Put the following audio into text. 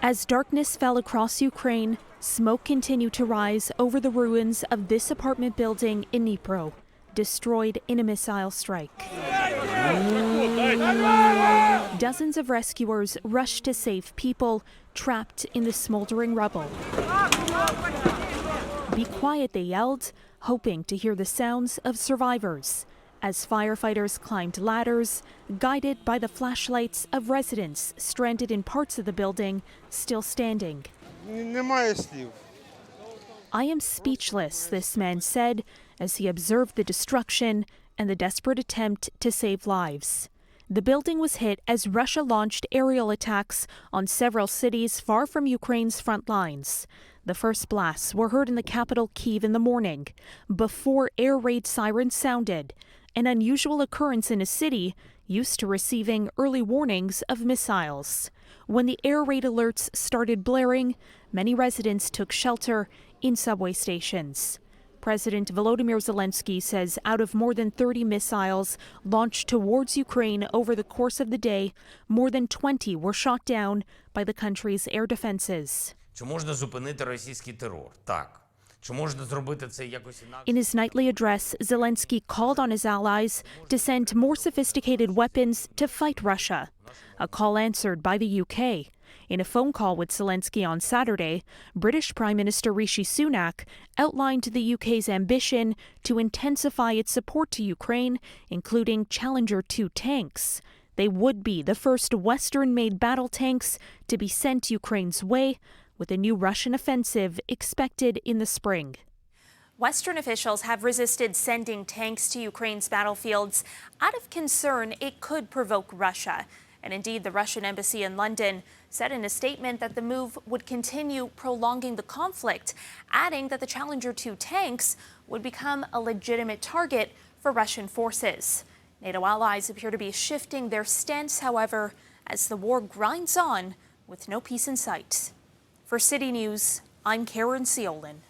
As darkness fell across Ukraine, smoke continued to rise over the ruins of this apartment building in Dnipro, destroyed in a missile strike. Dozens of rescuers rushed to save people trapped in the smoldering rubble. "Be quiet," they yelled, hoping to hear the sounds of survivors, as firefighters climbed ladders, guided by the flashlights of residents stranded in parts of the building still standing. "I am speechless," this man said as he observed the destruction and the desperate attempt to save lives. The building was hit as Russia launched aerial attacks on several cities far from Ukraine's front lines. The first blasts were heard in the capital Kyiv in the morning, before air raid sirens sounded, an unusual occurrence in a city used to receiving early warnings of missiles. When the air raid alerts started blaring, many residents took shelter in subway stations. President Volodymyr Zelensky says out of more than 30 missiles launched towards Ukraine over the course of the day, more than 20 were shot down by the country's air defenses. In his nightly address, Zelensky called on his allies to send more sophisticated weapons to fight Russia, a call answered by the UK. In a phone call with Zelensky on Saturday, British Prime Minister Rishi Sunak outlined the UK's ambition to intensify its support to Ukraine, including Challenger 2 tanks. They would be the first Western-made battle tanks to be sent Ukraine's way, with a new Russian offensive expected in the spring. Western officials have resisted sending tanks to Ukraine's battlefields out of concern it could provoke Russia. And indeed, the Russian embassy in London said in a statement that the move would continue prolonging the conflict, adding that the Challenger 2 tanks would become a legitimate target for Russian forces. NATO allies appear to be shifting their stance, however, as the war grinds on with no peace in sight. For City News, I'm Caryn Ceolin.